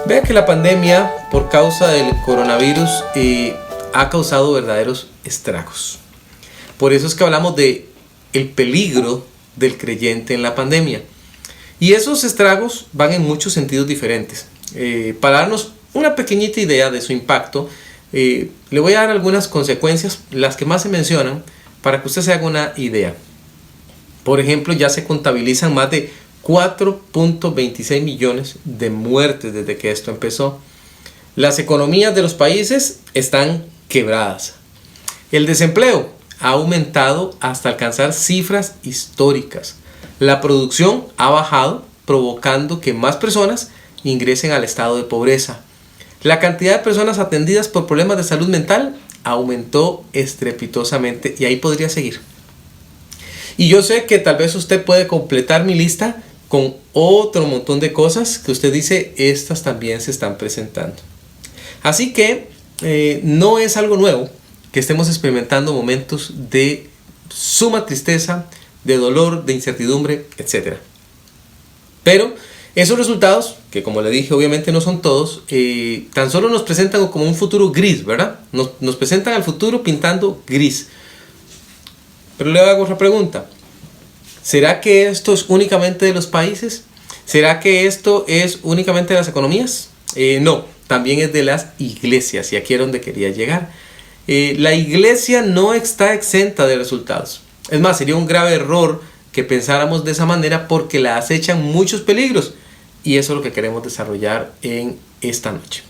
Vea que la pandemia, por causa del coronavirus, ha causado verdaderos estragos. Por eso es que hablamos de el peligro del creyente en la pandemia. Y esos estragos van en muchos sentidos diferentes. Para darnos una pequeñita idea de su impacto, le voy a dar algunas consecuencias, las que más se mencionan, para que usted se haga una idea. Por ejemplo, ya se contabilizan más de 4.26 millones de muertes desde que esto empezó. Las economías de los países están quebradas. El desempleo ha aumentado hasta alcanzar cifras históricas. La producción ha bajado, provocando que más personas ingresen al estado de pobreza. La cantidad de personas atendidas por problemas de salud mental aumentó estrepitosamente, y ahí podría seguir. Y yo sé que tal vez usted puede completar mi lista con otro montón de cosas que usted dice, estas también se están presentando. Así que no es algo nuevo que estemos experimentando momentos de suma tristeza, de dolor, de incertidumbre, etc. Pero esos resultados, que como le dije obviamente no son todos, tan solo nos presentan como un futuro gris, ¿verdad? Nos presentan al futuro pintando gris. Pero le hago otra pregunta. ¿Será que esto es únicamente de los países? ¿Será que esto es únicamente de las economías? No, también es de las iglesias, y aquí es donde quería llegar. La iglesia no está exenta de resultados. Es más, sería un grave error que pensáramos de esa manera, porque la acechan muchos peligros, y eso es lo que queremos desarrollar en esta noche.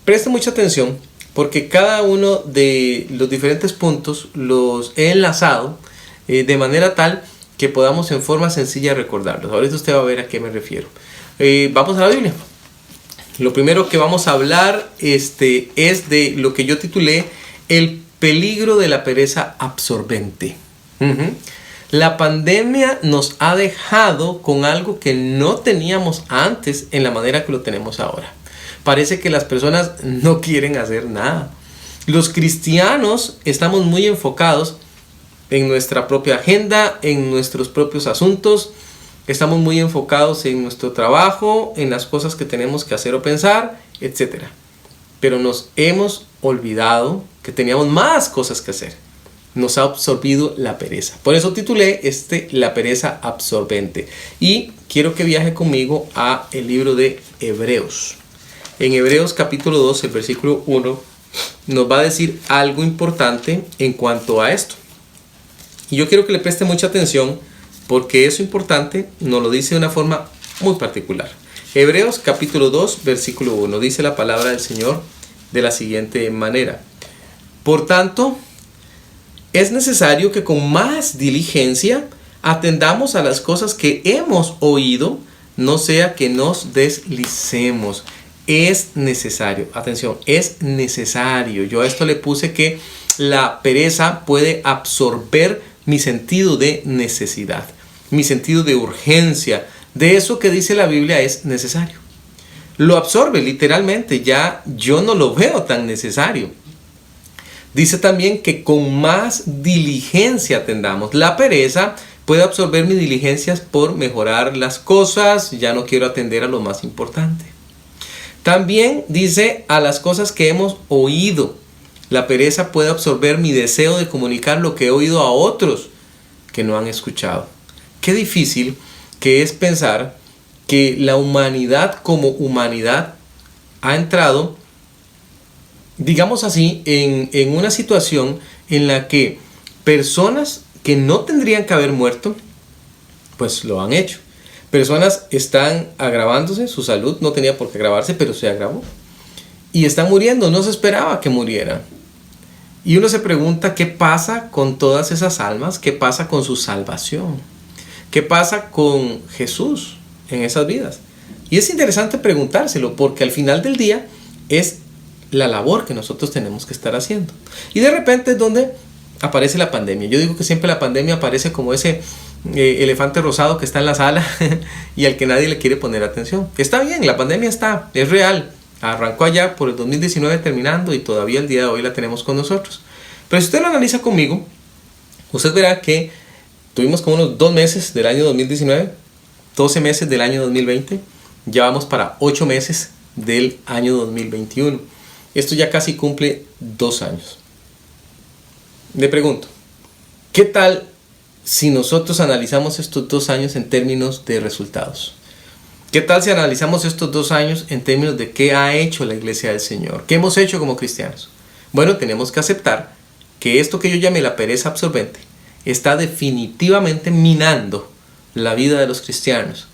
Preste mucha atención, porque cada uno de los diferentes puntos los he enlazado de manera tal que podamos en forma sencilla recordarlos. Ahorita usted va a ver a qué me refiero. Vamos a la Biblia. Lo primero que vamos a hablar es de lo que yo titulé el peligro de la pereza absorbente. La pandemia nos ha dejado con algo que no teníamos antes en la manera que lo tenemos ahora. Parece que las personas no quieren hacer nada. Los cristianos estamos muy enfocados en nuestra propia agenda, en nuestros propios asuntos. Estamos muy enfocados en nuestro trabajo, en las cosas que tenemos que hacer o pensar, etc. Pero nos hemos olvidado que teníamos más cosas que hacer. Nos ha absorbido la pereza. Por eso titulé la pereza absorbente. Y quiero que viaje conmigo a el libro de Hebreos. En Hebreos capítulo 2, el versículo 1, nos va a decir algo importante en cuanto a esto. Y yo quiero que le preste mucha atención, porque eso importante nos lo dice de una forma muy particular. Hebreos capítulo 2, versículo 1, dice la palabra del Señor de la siguiente manera. Por tanto, es necesario que con más diligencia atendamos a las cosas que hemos oído, no sea que nos deslicemos. Es necesario, atención, es necesario. Yo a esto le puse que la pereza puede absorber mi sentido de necesidad, mi sentido de urgencia. De eso que dice la Biblia es necesario. Lo absorbe literalmente, ya yo no lo veo tan necesario. Dice también que con más diligencia atendamos. La pereza puede absorber mis diligencias por mejorar las cosas, ya no quiero atender a lo más importante. También dice a las cosas que hemos oído. La pereza puede absorber mi deseo de comunicar lo que he oído a otros que no han escuchado. Qué difícil que es pensar que la humanidad como humanidad ha entrado, digamos así, en una situación en la que personas que no tendrían que haber muerto, pues lo han hecho. Personas están agravándose, su salud no tenía por qué agravarse, pero se agravó. Y están muriendo, no se esperaba que murieran. Y uno se pregunta qué pasa con todas esas almas, qué pasa con su salvación, qué pasa con Jesús en esas vidas. Y es interesante preguntárselo, porque al final del día es la labor que nosotros tenemos que estar haciendo. Y de repente es donde aparece la pandemia. Yo digo que siempre la pandemia aparece como ese elefante rosado que está en la sala y al que nadie le quiere poner atención. Está bien, la pandemia está, es real. Arrancó allá por el 2019 terminando, y todavía el día de hoy la tenemos con nosotros. Pero si usted lo analiza conmigo, usted verá que tuvimos como unos 2 meses del año 2019, 12 meses del año 2020, Ya vamos para 8 meses del año 2021. Esto ya casi cumple 2 años. Le pregunto, ¿qué tal si nosotros analizamos estos 2 años en términos de resultados? ¿Qué tal si analizamos estos 2 años en términos de qué ha hecho la Iglesia del Señor? ¿Qué hemos hecho como cristianos? Bueno, tenemos que aceptar que esto que yo llamé la pereza absorbente está definitivamente minando la vida de los cristianos.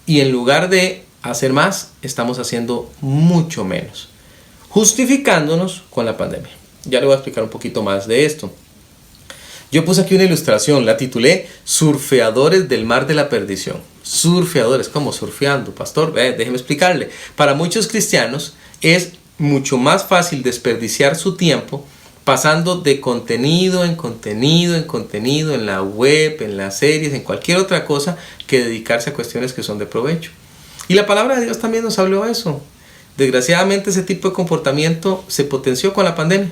Y en lugar de hacer más, estamos haciendo mucho menos, justificándonos con la pandemia. Ya le voy a explicar un poquito más de esto. Yo puse aquí una ilustración, la titulé Surfeadores del mar de la perdición. Surfeadores, ¿cómo surfeando, pastor? Déjeme explicarle. Para muchos cristianos es mucho más fácil desperdiciar su tiempo pasando de contenido en contenido, en la web, en las series, en cualquier otra cosa, que dedicarse a cuestiones que son de provecho. Y la palabra de Dios también nos habló de eso. Desgraciadamente ese tipo de comportamiento se potenció con la pandemia.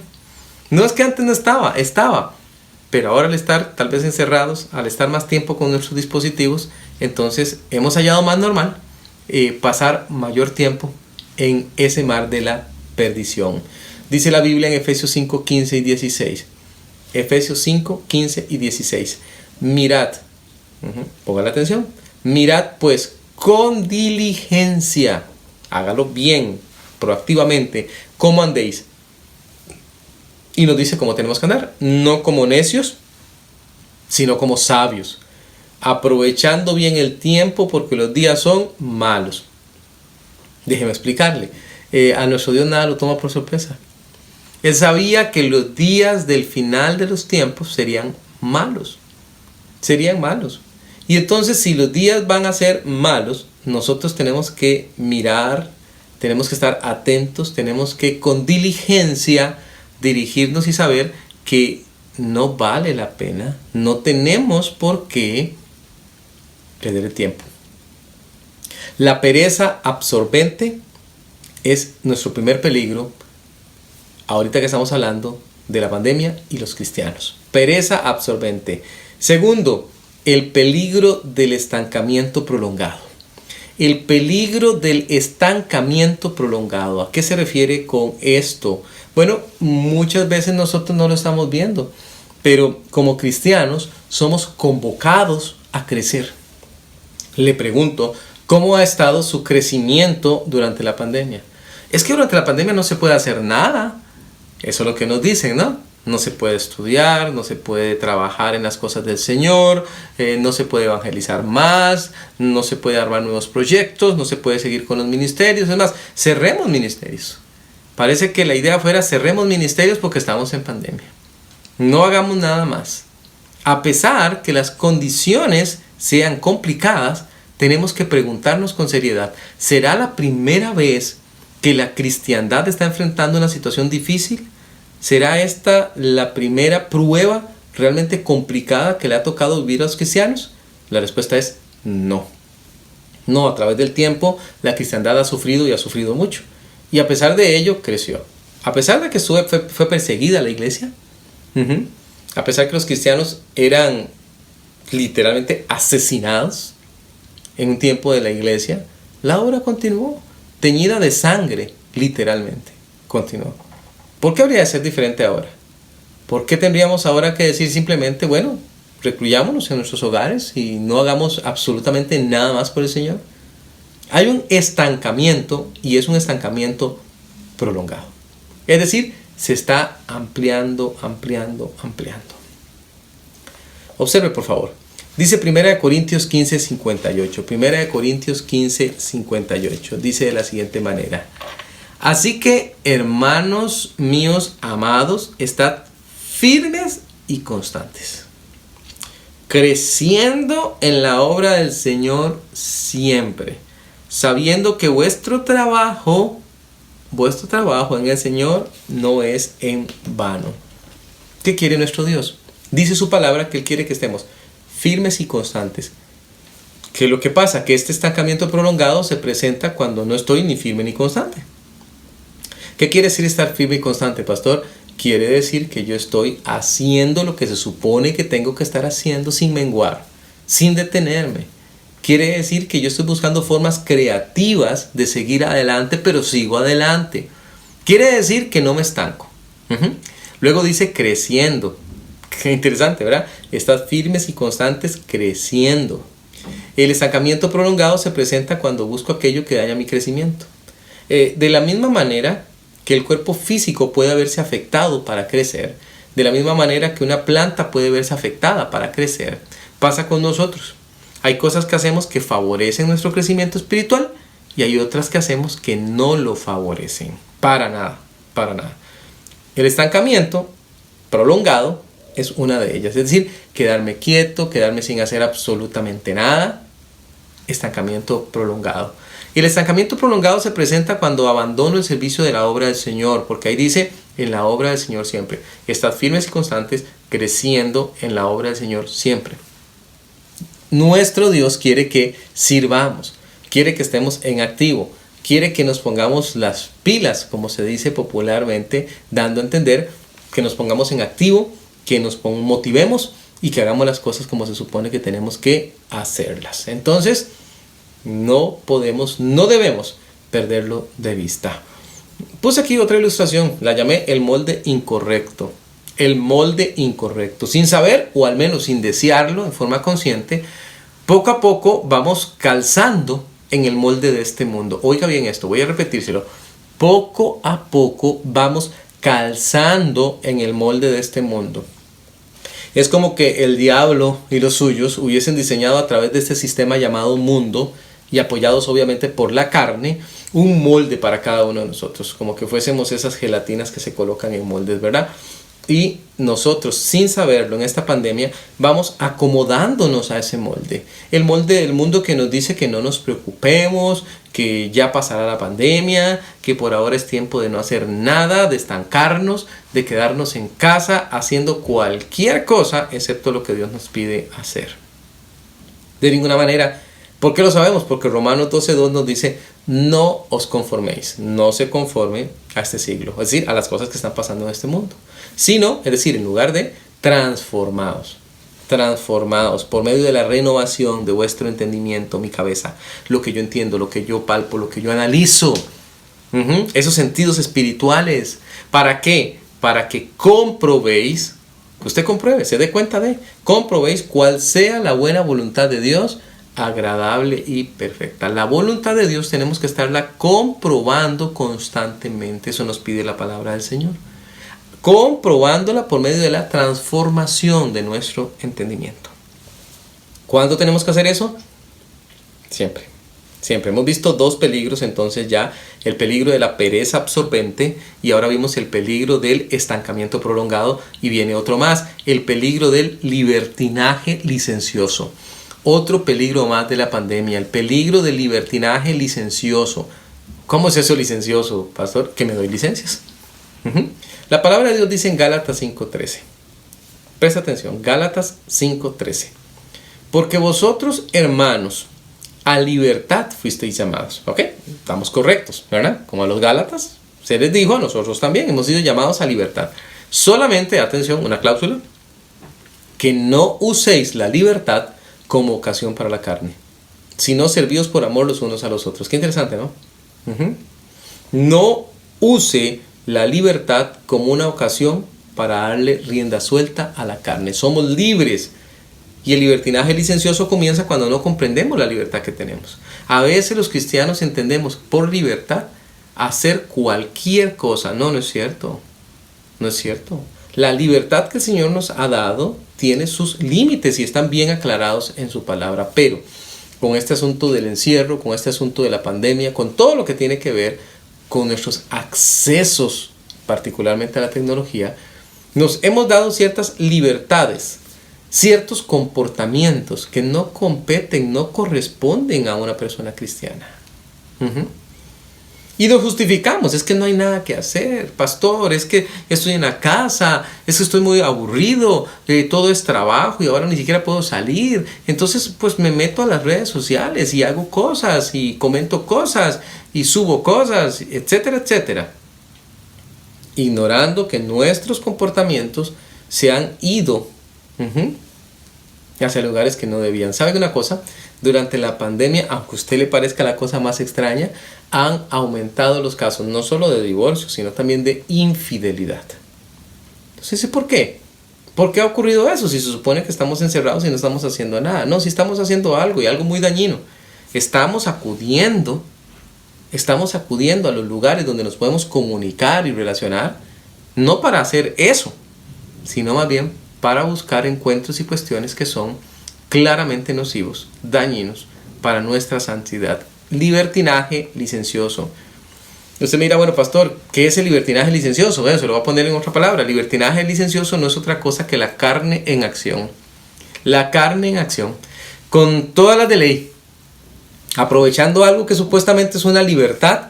No es que antes no estaba. Pero ahora al estar tal vez encerrados, al estar más tiempo con nuestros dispositivos, entonces hemos hallado más normal pasar mayor tiempo en ese mar de la perdición. Dice la Biblia en Efesios 5, 15 y 16. Efesios 5, 15 y 16. Mirad, pongan atención, mirad pues con diligencia, hágalo bien, proactivamente, cómo andéis. Y nos dice cómo tenemos que andar, no como necios, sino como sabios, aprovechando bien el tiempo porque los días son malos. Déjeme explicarle, a nuestro Dios nada lo toma por sorpresa. Él sabía que los días del final de los tiempos serían malos. Y entonces si los días van a ser malos, nosotros tenemos que mirar, tenemos que estar atentos, tenemos que con diligencia dirigirnos y saber que no vale la pena, no tenemos por qué perder el tiempo. La pereza absorbente es nuestro primer peligro ahorita que estamos hablando de la pandemia y los cristianos. Pereza absorbente. Segundo, el peligro del estancamiento prolongado. El peligro del estancamiento prolongado. ¿A qué se refiere con esto? Bueno, muchas veces nosotros no lo estamos viendo, pero como cristianos somos convocados a crecer. Le pregunto, ¿cómo ha estado su crecimiento durante la pandemia? Es que durante la pandemia no se puede hacer nada. Eso es lo que nos dicen, ¿no? No se puede estudiar, no se puede trabajar en las cosas del Señor, no se puede evangelizar más, no se puede armar nuevos proyectos, no se puede seguir con los ministerios. Es más, cerremos ministerios. Parece que la idea fuera cerremos ministerios porque estamos en pandemia. No hagamos nada más. A pesar que las condiciones sean complicadas, tenemos que preguntarnos con seriedad, ¿será la primera vez que la cristiandad está enfrentando una situación difícil? ¿Será esta la primera prueba realmente complicada que le ha tocado vivir a los cristianos? La respuesta es no. No, a través del tiempo la cristiandad ha sufrido y ha sufrido mucho. Y a pesar de ello, creció. A pesar de que fue perseguida la iglesia, a pesar que los cristianos eran literalmente asesinados en un tiempo de la iglesia, la obra continuó, teñida de sangre, literalmente, continuó. ¿Por qué habría de ser diferente ahora? ¿Por qué tendríamos ahora que decir simplemente, bueno, recluyámonos en nuestros hogares y no hagamos absolutamente nada más por el Señor? Hay un estancamiento y es un estancamiento prolongado. Es decir, se está ampliando. Observe, por favor. Dice 1 Corintios 15:58. 1 Corintios 15:58. Dice de la siguiente manera. Así que, hermanos míos amados, estad firmes y constantes, creciendo en la obra del Señor siempre, sabiendo que vuestro trabajo en el Señor no es en vano. ¿Qué quiere nuestro Dios? Dice su palabra que Él quiere que estemos firmes y constantes. ¿Qué es lo que pasa? Que este estancamiento prolongado se presenta cuando no estoy ni firme ni constante. ¿Qué quiere decir estar firme y constante, pastor? Quiere decir que yo estoy haciendo lo que se supone que tengo que estar haciendo sin menguar, sin detenerme. Quiere decir que yo estoy buscando formas creativas de seguir adelante, pero sigo adelante. Quiere decir que no me estanco. Luego dice creciendo. Qué interesante, ¿verdad? Estás firmes y constantes creciendo. El estancamiento prolongado se presenta cuando busco aquello que daña mi crecimiento. De la misma manera que el cuerpo físico puede verse afectado para crecer, de la misma manera que una planta puede verse afectada para crecer, pasa con nosotros. Hay cosas que hacemos que favorecen nuestro crecimiento espiritual y hay otras que hacemos que no lo favorecen. Para nada, para nada. El estancamiento prolongado es una de ellas. Es decir, quedarme quieto, quedarme sin hacer absolutamente nada. Estancamiento prolongado. Y el estancamiento prolongado se presenta cuando abandono el servicio de la obra del Señor, porque ahí dice, en la obra del Señor siempre. Estad firmes y constantes, creciendo en la obra del Señor siempre. Nuestro Dios quiere que sirvamos, quiere que estemos en activo, quiere que nos pongamos las pilas, como se dice popularmente, dando a entender que nos pongamos en activo, que nos motivemos y que hagamos las cosas como se supone que tenemos que hacerlas. Entonces, no debemos perderlo de vista. Puse aquí otra ilustración, la llamé el molde incorrecto. El molde incorrecto. Sin saber, o al menos sin desearlo en forma consciente, poco a poco vamos calzando en el molde de este mundo. Oiga bien esto, voy a repetírselo. Poco a poco vamos calzando en el molde de este mundo. Es como que el diablo y los suyos hubiesen diseñado a través de este sistema llamado mundo y apoyados obviamente por la carne, un molde para cada uno de nosotros, como que fuésemos esas gelatinas que se colocan en moldes, ¿verdad? Y nosotros, sin saberlo, en esta pandemia, vamos acomodándonos a ese molde. El molde del mundo que nos dice que no nos preocupemos, que ya pasará la pandemia, que por ahora es tiempo de no hacer nada, de estancarnos, de quedarnos en casa haciendo cualquier cosa, excepto lo que Dios nos pide hacer. De ninguna manera. ¿Por qué lo sabemos? Porque Romanos 12:2 nos dice, no os conforméis, no se conforme a este siglo, es decir, a las cosas que están pasando en este mundo, sino, es decir, en lugar de transformados por medio de la renovación de vuestro entendimiento, mi cabeza, lo que yo entiendo, lo que yo palpo, lo que yo analizo, esos sentidos espirituales. ¿Para qué? Para que comprobéis, usted compruebe, se dé cuenta comprobéis cuál sea la buena voluntad de Dios, agradable y perfecta. La voluntad de Dios tenemos que estarla comprobando constantemente. Eso nos pide la palabra del Señor. Comprobándola por medio de la transformación de nuestro entendimiento. ¿Cuándo tenemos que hacer eso? Siempre. Siempre. Hemos visto dos peligros entonces ya. El peligro de la pereza absorbente y ahora vimos el peligro del estancamiento prolongado y viene otro más. El peligro del libertinaje licencioso. Otro peligro más de la pandemia, el peligro del libertinaje licencioso. ¿Cómo es eso licencioso, pastor? Que me doy licencias. La palabra de Dios dice en Gálatas 5:13. Presta atención, Gálatas 5:13. Porque vosotros, hermanos, a libertad fuisteis llamados. ¿Ok? Estamos correctos, ¿verdad? Como a los Gálatas se les dijo, a nosotros también hemos sido llamados a libertad. Solamente, atención, una cláusula, que no uséis la libertad como ocasión para la carne, sino servíos por amor los unos a los otros. Qué interesante, ¿no? No use la libertad como una ocasión para darle rienda suelta a la carne. Somos libres. Y el libertinaje licencioso comienza cuando no comprendemos la libertad que tenemos. A veces los cristianos entendemos por libertad hacer cualquier cosa. No, no es cierto. No es cierto. La libertad que el Señor nos ha dado tiene sus límites y están bien aclarados en su palabra. Pero con este asunto del encierro, con este asunto de la pandemia, con todo lo que tiene que ver con nuestros accesos, particularmente a la tecnología, nos hemos dado ciertas libertades, ciertos comportamientos que no competen, no corresponden a una persona cristiana. Y nos justificamos, es que no hay nada que hacer, pastor, es que estoy en la casa, es que estoy muy aburrido, todo es trabajo y ahora ni siquiera puedo salir. Entonces pues me meto a las redes sociales y hago cosas y comento cosas y subo cosas, etcétera, etcétera. Ignorando que nuestros comportamientos se han ido hacia lugares que no debían. ¿Saben una cosa? durante la pandemia, aunque a usted le parezca la cosa más extraña, han aumentado los casos, no solo de divorcio, sino también de infidelidad. Entonces, ¿por qué? ¿Por qué ha ocurrido eso? Si se supone que estamos encerrados y no estamos haciendo nada. No, si estamos haciendo algo, y algo muy dañino. Estamos acudiendo a los lugares donde nos podemos comunicar y relacionar, no para hacer eso, sino más bien para buscar encuentros y cuestiones que son claramente nocivos, dañinos para nuestra santidad. Libertinaje licencioso. Usted mira, bueno, pastor, ¿qué es el libertinaje licencioso? Bueno, se lo voy a poner en otra palabra. Libertinaje licencioso no es otra cosa que la carne en acción. La carne en acción, con todas las de ley, aprovechando algo que supuestamente es una libertad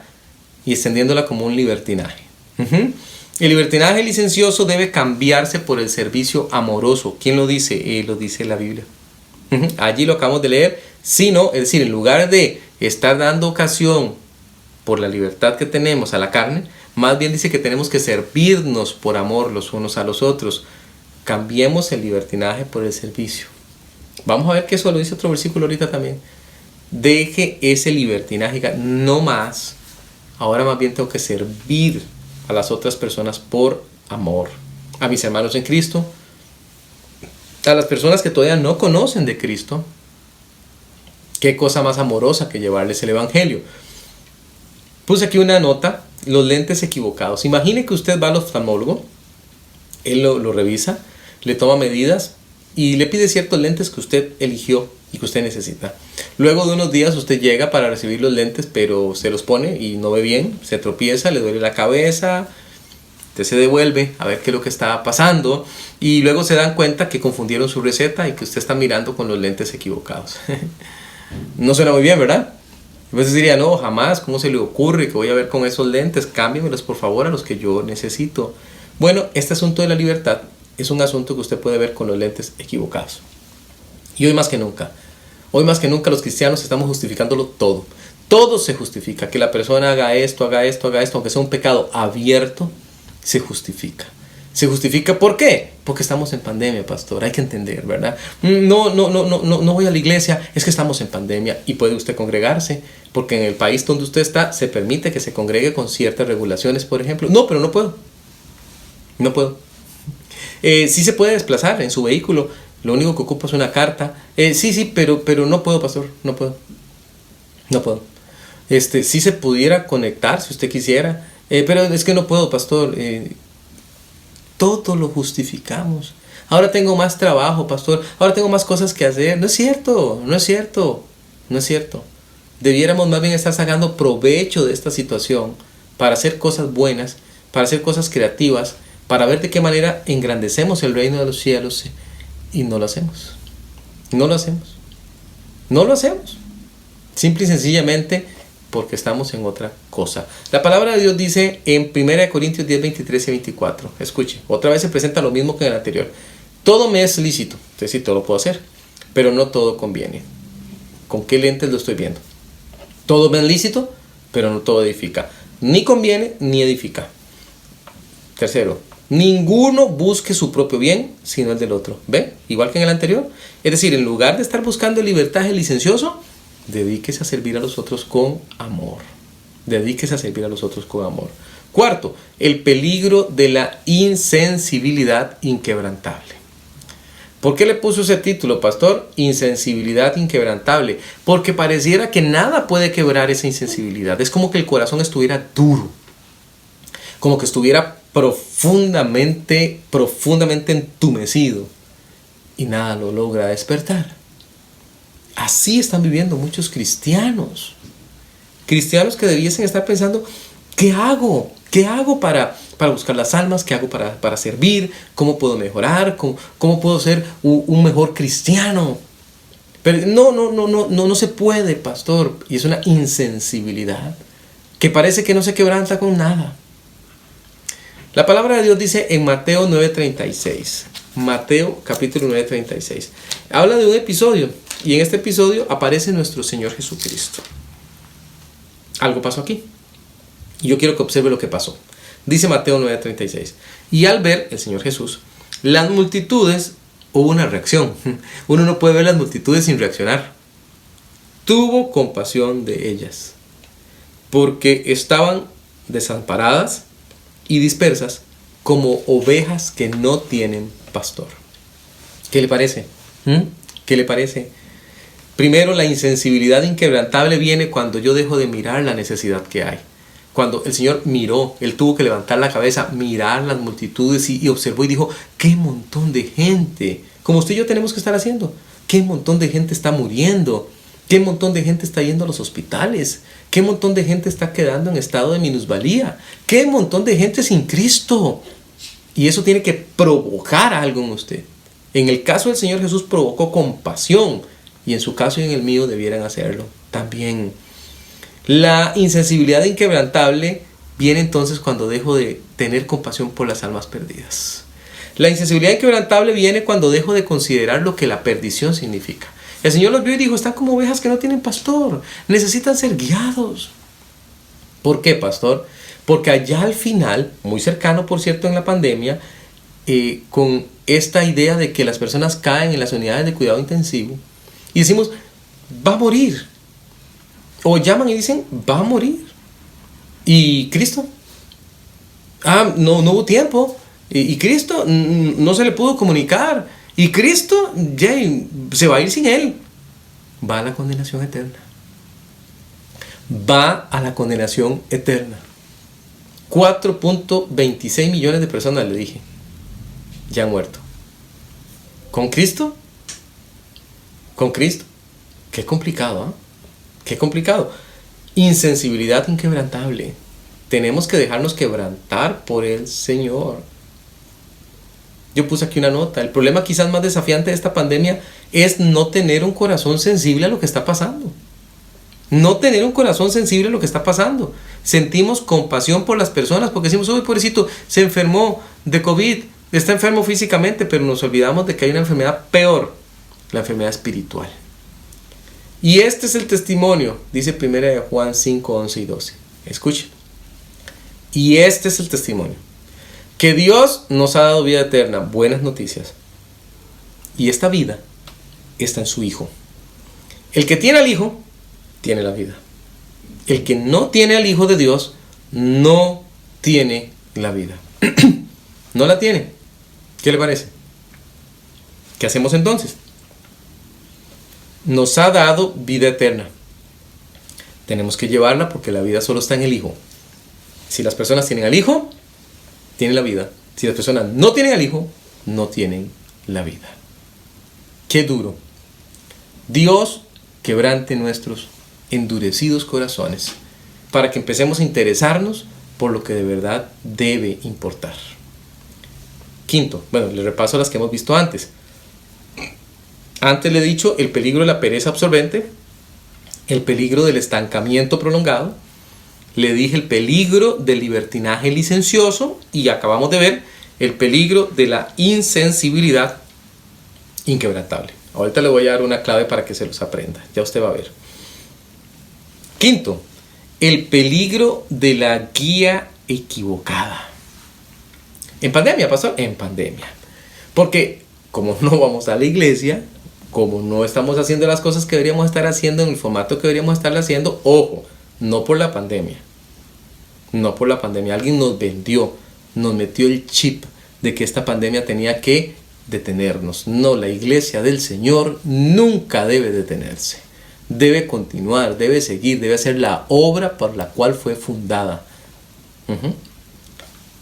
y extendiéndola como un libertinaje. El libertinaje licencioso debe cambiarse por el servicio amoroso. ¿Quién lo dice? Lo dice la Biblia. Allí lo acabamos de leer. Sino, es decir, en lugar de estar dando ocasión por la libertad que tenemos a la carne, más bien dice que tenemos que servirnos por amor los unos a los otros. Cambiemos el libertinaje por el servicio. Vamos a ver que eso lo dice otro versículo ahorita también. Deje ese libertinaje, no más. Ahora más bien tengo que servir a las otras personas por amor. A mis hermanos en Cristo, a las personas que todavía no conocen de Cristo. Qué cosa más amorosa que llevarles el Evangelio. Puse aquí una nota, los lentes equivocados. Imagine que usted va al oftalmólogo, él lo revisa, le toma medidas y le pide ciertos lentes que usted eligió y que usted necesita. Luego de unos días usted llega para recibir los lentes, pero se los pone y no ve bien, se tropieza, le duele la cabeza, usted se devuelve a ver qué es lo que está pasando y luego se dan cuenta que confundieron su receta y que usted está mirando con los lentes equivocados. No suena muy bien, ¿verdad? A veces diría, no, jamás, ¿cómo se le ocurre que voy a ver con esos lentes? Cámbiamelos por favor a los que yo necesito. Bueno, este asunto de la libertad es un asunto que usted puede ver con los lentes equivocados. Y hoy más que nunca los cristianos estamos justificándolo todo. Todo se justifica. Que la persona haga esto, aunque sea un pecado abierto, se justifica. ¿Se justifica por qué? Porque estamos en pandemia, pastor. Hay que entender, ¿verdad? No voy a la iglesia, es que estamos en pandemia. Y puede usted congregarse, porque en el país donde usted está se permite que se congregue con ciertas regulaciones, por ejemplo. No, pero no puedo. Sí se puede desplazar en su vehículo. Lo único que ocupa es una carta. Sí, pero no puedo, pastor. No puedo. Sí se pudiera conectar si usted quisiera. Pero es que no puedo, pastor. Todo lo justificamos. Ahora tengo más trabajo, pastor. Ahora tengo más cosas que hacer. No es cierto. Debiéramos más bien estar sacando provecho de esta situación para hacer cosas buenas, para hacer cosas creativas, para ver de qué manera engrandecemos el reino de los cielos. Y no lo hacemos. Simple y sencillamente porque estamos en otra cosa. La palabra de Dios dice en 1 Corintios 10, 23 y 24. Escuche, otra vez se presenta lo mismo que en el anterior. Todo me es lícito, es decir, todo lo puedo hacer, pero no todo conviene. ¿Con qué lentes lo estoy viendo? Todo me es lícito, pero no todo edifica. Ni conviene, ni edifica. Tercero, ninguno busque su propio bien, sino el del otro. ¿Ve? Igual que en el anterior. Es decir, en lugar de estar buscando el libertaje licencioso, dedíquese a servir a los otros con amor. Cuarto, el peligro de la insensibilidad inquebrantable. ¿Por qué le puso ese título, pastor? Insensibilidad inquebrantable. Porque pareciera que nada puede quebrar esa insensibilidad. Es como que el corazón estuviera duro. Como que estuviera profundamente entumecido. Y nada lo logra despertar. Así están viviendo muchos cristianos. Cristianos que debiesen estar pensando, ¿qué hago? ¿Qué hago para buscar las almas? ¿Qué hago para servir? ¿Cómo puedo mejorar? ¿Cómo puedo ser un mejor cristiano? Pero no se puede, pastor. Y es una insensibilidad que parece que no se quebranta con nada. La palabra de Dios dice en Mateo 9:36. Mateo capítulo 9:36. Habla de un episodio. Y en este episodio aparece nuestro Señor Jesucristo. Algo pasó aquí. Y yo quiero que observe lo que pasó. Dice Mateo 9:36. Y al ver el Señor Jesús, las multitudes, hubo una reacción. Uno no puede ver las multitudes sin reaccionar. tuvo compasión de ellas, porque estaban desamparadas y dispersas como ovejas que no tienen pastor. ¿Qué le parece? ¿Qué le parece? Primero, la insensibilidad inquebrantable viene cuando yo dejo de mirar la necesidad que hay. Cuando el Señor miró, Él tuvo que levantar la cabeza, mirar las multitudes y observó y dijo, ¡qué montón de gente! Como usted y yo tenemos que estar haciendo. ¡Qué montón de gente está muriendo! ¡Qué montón de gente está yendo a los hospitales! ¡Qué montón de gente está quedando en estado de minusvalía! ¡Qué montón de gente sin Cristo! Y eso tiene que provocar algo en usted. En el caso del Señor Jesús provocó compasión, y en su caso y en el mío debieran hacerlo también. La insensibilidad inquebrantable viene entonces cuando dejo de tener compasión por las almas perdidas. La insensibilidad inquebrantable viene cuando dejo de considerar lo que la perdición significa. El Señor los vio y dijo, están como ovejas que no tienen pastor, necesitan ser guiados. ¿Por qué, pastor? Porque allá al final, muy cercano por cierto en la pandemia, con esta idea de que las personas caen en las unidades de cuidado intensivo y decimos, va a morir. O llaman y dicen, va a morir. ¿Y Cristo? No hubo tiempo. ¿Y Cristo? No se le pudo comunicar. ¿Y Cristo? Ya, se va a ir sin Él. Va a la condenación eterna. Va a la condenación eterna. 4.26 millones de personas, le dije, ya han muerto. ¿Con Cristo? ¿Con Cristo? Qué complicado, ¿eh? Qué complicado. Insensibilidad inquebrantable. Tenemos que dejarnos quebrantar por el Señor. Yo puse aquí una nota. El problema quizás más desafiante de esta pandemia es no tener un corazón sensible a lo que está pasando. No tener un corazón sensible a lo que está pasando. Sentimos compasión por las personas porque decimos, uy, pobrecito, se enfermó de COVID, está enfermo físicamente, pero nos olvidamos de que hay una enfermedad peor, la enfermedad espiritual. Y este es el testimonio, dice 1 Juan 5, 11 y 12. Escuchen. Y este es el testimonio. Que Dios nos ha dado vida eterna, buenas noticias. Y esta vida está en su Hijo. El que tiene al Hijo, tiene la vida. El que no tiene al Hijo de Dios, no tiene la vida. No la tiene. ¿Qué le parece? ¿Qué hacemos entonces? Nos ha dado vida eterna. Tenemos que llevarla porque la vida solo está en el Hijo. Si las personas tienen al Hijo, tienen la vida. Si las personas no tienen al Hijo, no tienen la vida. Qué duro. Dios quebrante nuestros endurecidos corazones para que empecemos a interesarnos por lo que de verdad debe importar. Quinto, le repaso las que hemos visto antes. Antes le he dicho el peligro de la pereza absorbente, el peligro del estancamiento prolongado, le dije el peligro del libertinaje licencioso y acabamos de ver el peligro de la insensibilidad inquebrantable. Ahorita le voy a dar una clave para que se los aprenda, ya usted va a ver. Quinto, el peligro de la guía equivocada. En pandemia, pastor, en pandemia. Porque como no vamos a la iglesia, como no estamos haciendo las cosas que deberíamos estar haciendo en el formato que deberíamos estar haciendo, ojo, no por la pandemia. No por la pandemia. Alguien nos vendió, nos metió el chip de que esta pandemia tenía que detenernos. No, la iglesia del Señor nunca debe detenerse. Debe continuar, debe seguir, debe hacer la obra por la cual fue fundada.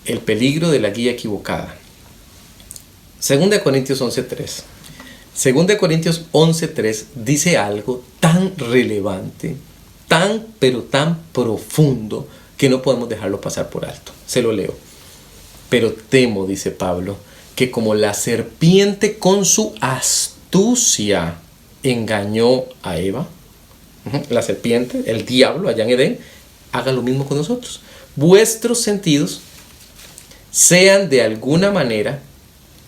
El peligro de la guía equivocada. 2 Corintios 11:3. 2 Corintios 11:3 dice algo tan relevante, pero tan profundo, que no podemos dejarlo pasar por alto. Se lo leo. Pero temo, dice Pablo, que como la serpiente con su astucia engañó a Eva, la serpiente, el diablo allá en Edén, haga lo mismo con nosotros. Vuestros sentidos sean de alguna manera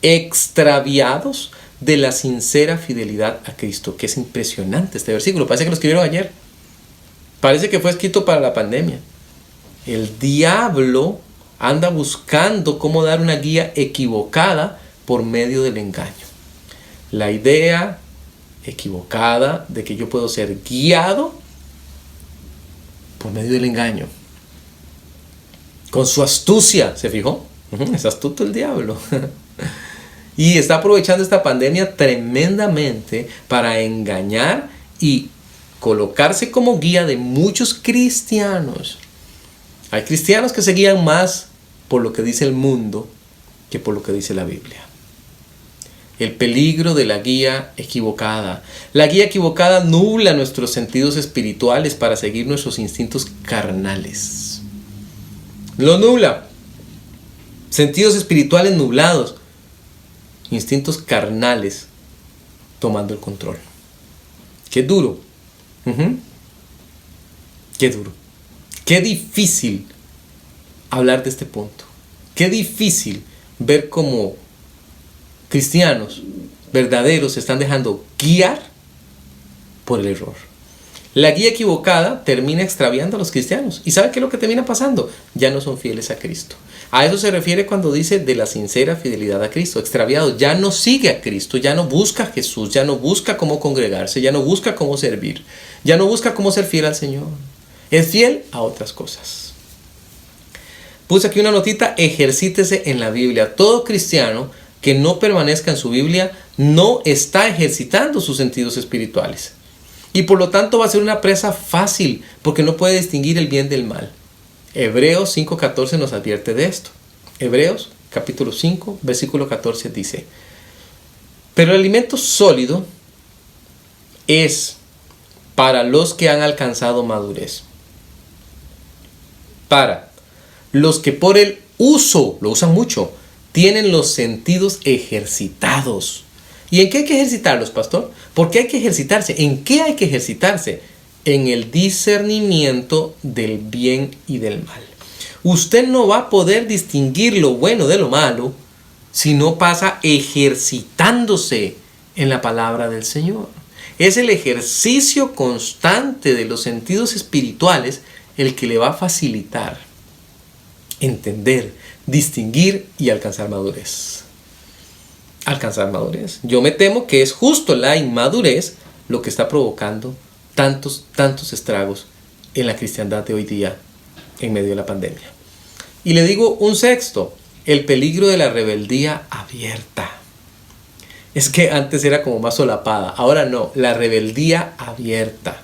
extraviados de la sincera fidelidad a Cristo. Que es impresionante este versículo. Parece que lo escribieron ayer. Parece que fue escrito para la pandemia. El diablo anda buscando cómo dar una guía equivocada por medio del engaño. La idea equivocada de que yo puedo ser guiado por medio del engaño. Con su astucia, ¿se fijó? Es astuto el diablo. Y está aprovechando esta pandemia tremendamente para engañar y colocarse como guía de muchos cristianos. Hay cristianos que se guían más por lo que dice el mundo que por lo que dice la Biblia. El peligro de la guía equivocada. La guía equivocada nubla nuestros sentidos espirituales para seguir nuestros instintos carnales. Lo nubla. Sentidos espirituales nublados. Instintos carnales tomando el control. Qué duro. Qué duro. Qué difícil hablar de este punto. Qué difícil ver cómo cristianos verdaderos se están dejando guiar por el error. La guía equivocada termina extraviando a los cristianos. ¿Y sabe qué es lo que termina pasando? Ya no son fieles a Cristo. A eso se refiere cuando dice de la sincera fidelidad a Cristo. Extraviado, ya no sigue a Cristo, ya no busca a Jesús, ya no busca cómo congregarse, ya no busca cómo servir, ya no busca cómo ser fiel al Señor. Es fiel a otras cosas. Puse aquí una notita: ejercítese en la Biblia. Todo cristiano que no permanezca en su Biblia no está ejercitando sus sentidos espirituales. Y por lo tanto va a ser una presa fácil porque no puede distinguir el bien del mal. Hebreos 5:14 nos advierte de esto. Hebreos capítulo 5, versículo 14 dice: pero el alimento sólido es para los que han alcanzado madurez. Para los que por el uso, lo usan mucho, tienen los sentidos ejercitados. ¿Y en qué hay que ejercitarlos, pastor? ¿Por qué hay que ejercitarse? ¿En qué hay que ejercitarse? En el discernimiento del bien y del mal. Usted no va a poder distinguir lo bueno de lo malo si no pasa ejercitándose en la palabra del Señor. Es el ejercicio constante de los sentidos espirituales el que le va a facilitar entender, distinguir y alcanzar madurez. Alcanzar madurez. Yo me temo que es justo la inmadurez lo que está provocando tantos estragos en la cristiandad de hoy día en medio de la pandemia. Y le digo un sexto: el peligro de la rebeldía abierta. Es que antes era como más solapada, ahora no, la rebeldía abierta.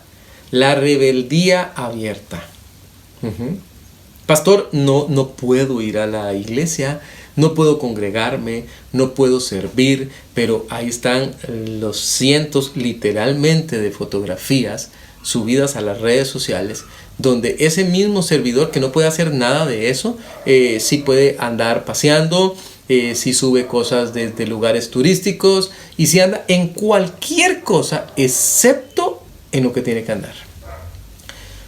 La rebeldía abierta. Pastor, no puedo ir a la iglesia, no puedo congregarme, no puedo servir, pero ahí están los cientos literalmente de fotografías subidas a las redes sociales, donde ese mismo servidor que no puede hacer nada de eso, sí puede andar paseando, sí sube cosas desde lugares turísticos y sí anda en cualquier cosa excepto en lo que tiene que andar.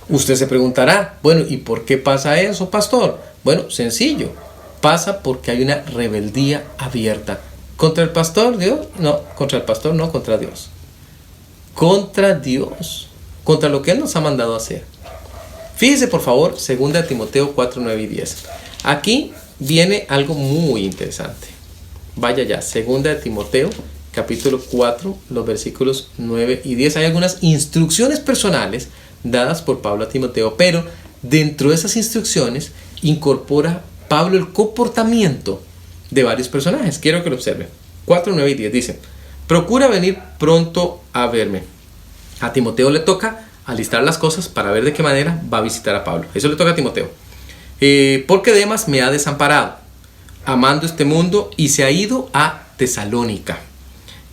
Usted se preguntará, bueno, ¿y por qué pasa eso, pastor? Bueno, sencillo. Pasa porque hay una rebeldía abierta. ¿Contra el pastor, Dios? No, contra el pastor no, contra Dios. Contra Dios. Contra lo que Él nos ha mandado a hacer. Fíjese, por favor, 2 Timoteo 4, 9 y 10. Aquí viene algo muy interesante. Vaya ya, 2 Timoteo, capítulo 4, los versículos 9 y 10. Hay algunas instrucciones personales dadas por Pablo a Timoteo, pero dentro de esas instrucciones incorpora Pablo el comportamiento de varios personajes. Quiero que lo observen. 4, 9 y 10 dice: procura venir pronto a verme. A Timoteo le toca alistar las cosas para ver de qué manera va a visitar a Pablo. Eso le toca a Timoteo. Porque Demas me ha desamparado, amando este mundo, y se ha ido a Tesalónica.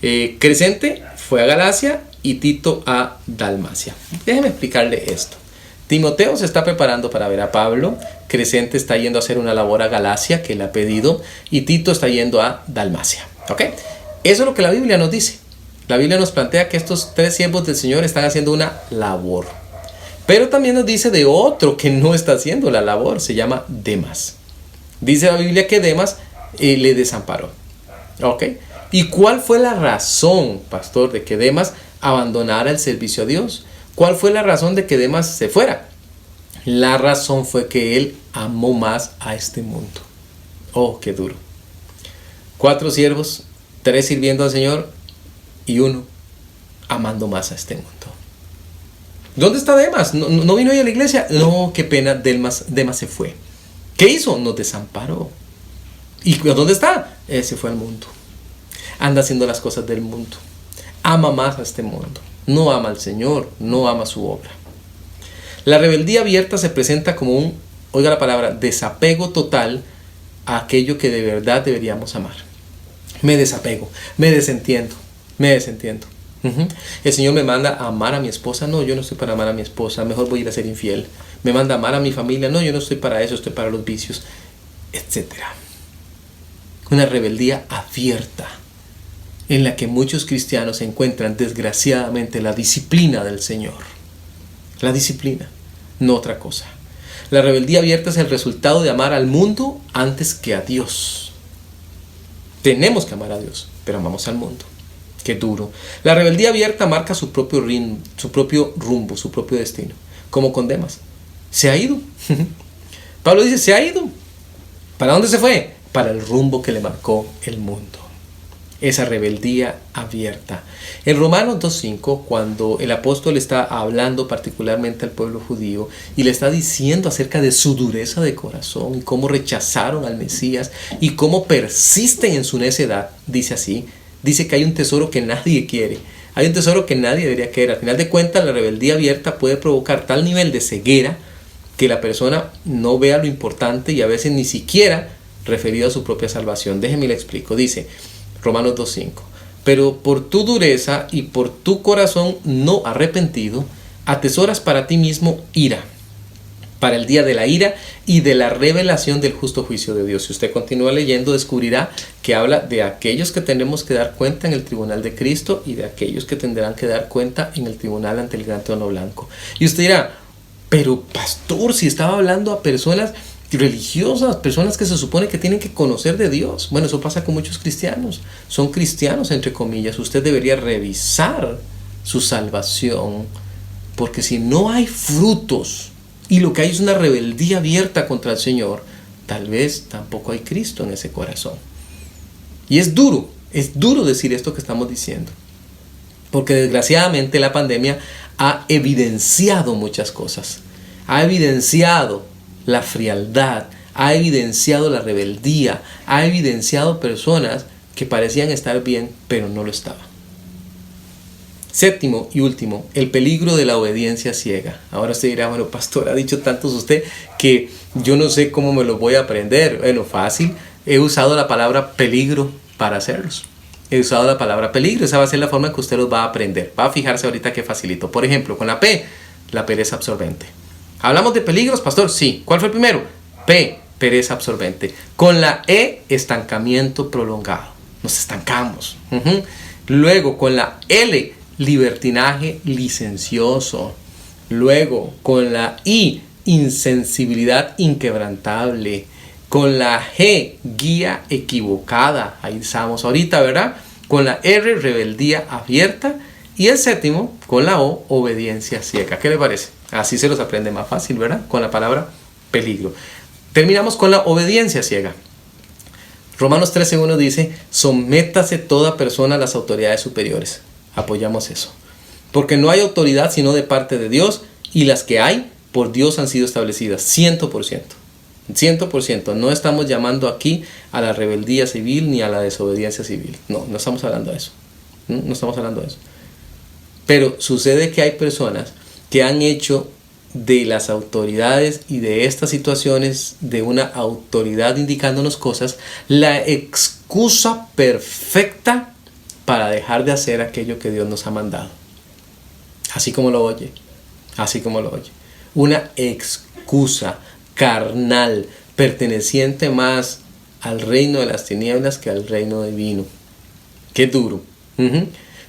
Crescente fue a Galacia y Tito a Dalmacia. Déjeme explicarle esto. Timoteo se está preparando para ver a Pablo. Crescente está yendo a hacer una labor a Galacia que le ha pedido. Y Tito está yendo a Dalmacia. ¿Ok? Eso es lo que la Biblia nos dice. La Biblia nos plantea que estos 3 siervos del Señor están haciendo una labor. Pero también nos dice de otro que no está haciendo la labor. Se llama Demas. Dice la Biblia que Demas le desamparó. ¿Ok? ¿Y cuál fue la razón, pastor, de que Demas abandonara el servicio a Dios? ¿Cuál fue la razón de que Demas se fuera? La razón fue que él amó más a este mundo. Oh, qué duro. 4 siervos, 3 sirviendo al Señor y 1 amando más a este mundo. ¿Dónde está Demas? ¿No vino hoy a la iglesia? No, qué pena, Demas se fue. ¿Qué hizo? Nos desamparó. ¿Y dónde está? Se fue al mundo. Anda haciendo las cosas del mundo. Ama más a este mundo. No ama al Señor, no ama su obra. La rebeldía abierta se presenta como un, oiga la palabra, desapego total a aquello que de verdad deberíamos amar. Me desapego, me desentiendo. El Señor me manda a amar a mi esposa. No, yo no estoy para amar a mi esposa, mejor voy a ir a ser infiel. Me manda a amar a mi familia. No, yo no estoy para eso, estoy para los vicios, etc. Una rebeldía abierta en la que muchos cristianos encuentran desgraciadamente la disciplina del Señor. La disciplina, no otra cosa. La rebeldía abierta es el resultado de amar al mundo antes que a Dios. Tenemos que amar a Dios, pero amamos al mundo. Qué duro. La rebeldía abierta marca su propio rumbo, su propio destino. Como con Demas. Se ha ido. Pablo dice, se ha ido. ¿Para dónde se fue? Para el rumbo que le marcó el mundo. Esa rebeldía abierta. En Romanos 2.5, cuando el apóstol está hablando particularmente al pueblo judío y le está diciendo acerca de su dureza de corazón y cómo rechazaron al Mesías y cómo persisten en su necedad, dice así, dice que hay un tesoro que nadie quiere, hay un tesoro que nadie debería querer. Al final de cuentas, la rebeldía abierta puede provocar tal nivel de ceguera que la persona no vea lo importante y a veces ni siquiera referido a su propia salvación. Déjeme le explico. Dice Romanos 2.5, pero por tu dureza y por tu corazón no arrepentido, atesoras para ti mismo ira, para el día de la ira y de la revelación del justo juicio de Dios. Si usted continúa leyendo, descubrirá que habla de aquellos que tendremos que dar cuenta en el tribunal de Cristo y de aquellos que tendrán que dar cuenta en el tribunal ante el gran trono blanco. Y usted dirá, pero pastor, si estaba hablando a personas religiosas, personas que se supone que tienen que conocer de Dios. Bueno, eso pasa con muchos cristianos. Son cristianos entre comillas. Usted debería revisar su salvación, porque si no hay frutos y lo que hay es una rebeldía abierta contra el Señor, tal vez tampoco hay Cristo en ese corazón. Y es duro decir esto que estamos diciendo, porque desgraciadamente la pandemia ha evidenciado muchas cosas. Ha evidenciado la frialdad, ha evidenciado la rebeldía, ha evidenciado personas que parecían estar bien, pero no lo estaban. Séptimo y último, el peligro de la obediencia ciega. Ahora usted dirá, bueno, pastor, ha dicho tantos usted que yo no sé cómo me lo voy a aprender. Bueno, fácil, he usado la palabra peligro para hacerlos. He usado la palabra peligro, esa va a ser la forma en que usted los va a aprender. Va a fijarse ahorita que facilito. Por ejemplo, con la P, la pereza absorbente. ¿Hablamos de peligros, pastor? Sí. ¿Cuál fue el primero? P, pereza absorbente. Con la E, estancamiento prolongado. Nos estancamos. Luego, con la L, libertinaje licencioso. Luego, con la I, insensibilidad inquebrantable. Con la G, guía equivocada. Ahí estamos ahorita, ¿verdad? Con la R, rebeldía abierta. Y el séptimo, con la O, obediencia ciega. ¿Qué le parece? Así se los aprende más fácil, ¿verdad? Con la palabra peligro. Terminamos con la obediencia ciega. Romanos 13:1 dice, sométase toda persona a las autoridades superiores. Apoyamos eso. Porque no hay autoridad sino de parte de Dios, y las que hay por Dios han sido establecidas. 100%. 100%. No estamos llamando aquí a la rebeldía civil ni a la desobediencia civil. No estamos hablando de eso. No estamos hablando de eso. Pero sucede que hay personas que han hecho de las autoridades y de estas situaciones, de una autoridad indicándonos cosas, la excusa perfecta para dejar de hacer aquello que Dios nos ha mandado. Así como lo oye. Así como lo oye. Una excusa carnal, perteneciente más al reino de las tinieblas que al reino divino. Qué duro.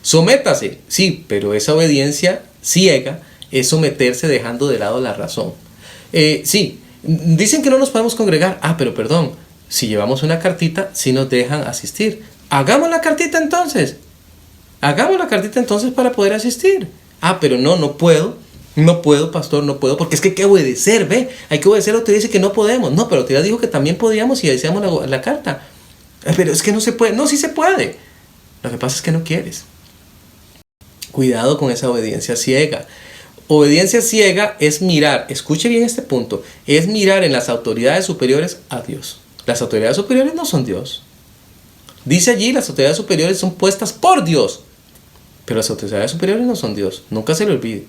Sométase, sí, pero esa obediencia ciega es someterse dejando de lado la razón. Sí, dicen que no nos podemos congregar. Pero perdón, si llevamos una cartita, sí nos dejan asistir. Hagamos la cartita entonces. Hagamos la cartita entonces para poder asistir. Pero no puedo. No puedo, pastor, no puedo, porque es que hay que obedecer, ¿ve? Hay que obedecer, la autoridad dice que no podemos. No, pero la autoridad dijo que también podíamos y decíamos la carta. Pero es que no se puede. No, sí se puede. Lo que pasa es que no quieres. Cuidado con esa obediencia ciega. Obediencia ciega es mirar, escuche bien este punto, es mirar en las autoridades superiores a Dios. Las autoridades superiores no son Dios. Dice allí, las autoridades superiores son puestas por Dios. Pero las autoridades superiores no son Dios. Nunca se le olvide.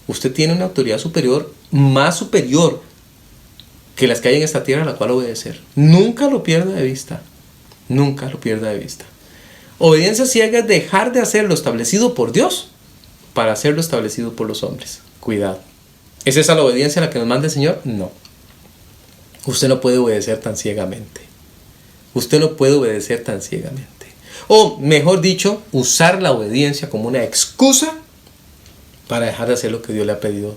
Usted tiene una autoridad superior, más superior que las que hay en esta tierra, a la cual obedecer. Nunca lo pierda de vista. Nunca lo pierda de vista. Obediencia ciega es dejar de hacer lo establecido por Dios para hacer lo establecido por los hombres. Cuidado. ¿Es esa la obediencia a la que nos manda el Señor? No. Usted no puede obedecer tan ciegamente. Usted no puede obedecer tan ciegamente. O, mejor dicho, usar la obediencia como una excusa para dejar de hacer lo que Dios le ha pedido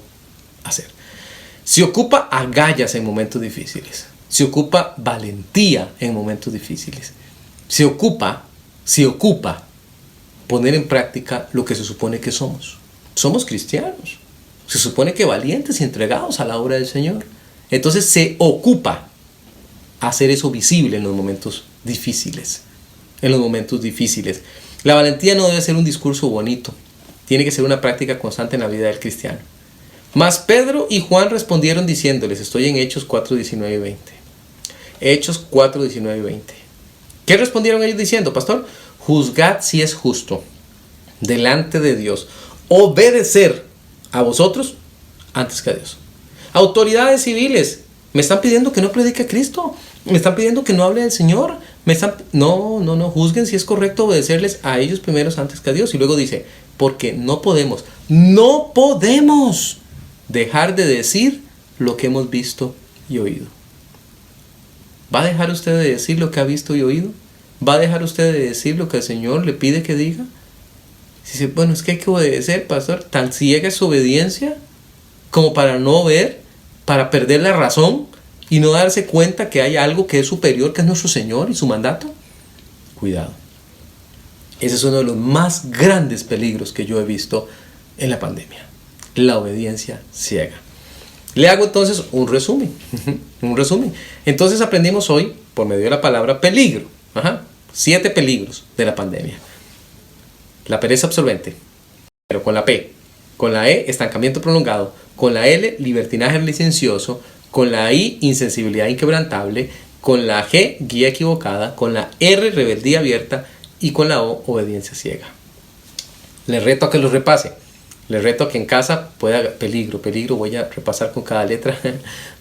hacer. Se ocupa agallas en momentos difíciles. Se ocupa valentía en momentos difíciles. Se ocupa poner en práctica lo que se supone que somos. Somos cristianos. Se supone que valientes y entregados a la obra del Señor. Entonces se ocupa hacer eso visible en los momentos difíciles. En los momentos difíciles. La valentía no debe ser un discurso bonito. Tiene que ser una práctica constante en la vida del cristiano. Mas Pedro y Juan respondieron diciéndoles, estoy en Hechos 4, 19 y 20. Hechos 4, 19 y 20. ¿Qué respondieron ellos diciendo, pastor? Juzgad si es justo delante de Dios obedecer a vosotros antes que a Dios. Autoridades civiles me están pidiendo que no predique a Cristo. Me están pidiendo que no hable del Señor. No, juzguen si es correcto obedecerles a ellos primeros antes que a Dios. Y luego dice, porque no podemos dejar de decir lo que hemos visto y oído. ¿Va a dejar usted de decir lo que ha visto y oído? ¿Va a dejar usted de decir lo que el Señor le pide que diga? Dice, bueno, es que hay que obedecer, pastor. Tan ciega es su obediencia como para no ver, para perder la razón y no darse cuenta que hay algo que es superior, que es nuestro Señor y su mandato. Cuidado. Ese es uno de los más grandes peligros que yo he visto en la pandemia. La obediencia ciega. Le hago entonces un resumen. Entonces aprendimos hoy, por medio de la palabra peligro. 7 peligros de la pandemia. La pereza absorbente, pero con la P. Con la E, estancamiento prolongado. Con la L, libertinaje licencioso. Con la I, insensibilidad inquebrantable. Con la G, guía equivocada. Con la R, rebeldía abierta. Y con la O, obediencia ciega. Les reto a que los repase. Les reto a que en casa pueda peligro. Voy a repasar con cada letra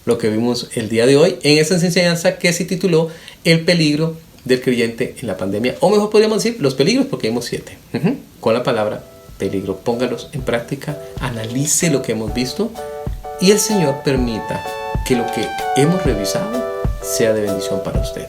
lo que vimos el día de hoy en esta enseñanza que se tituló El peligro del creyente en la pandemia. O mejor podríamos decir los peligros, porque vimos 7. Con la palabra peligro. Póngalos en práctica. Analice lo que hemos visto. Y el Señor permita que lo que hemos revisado sea de bendición para usted.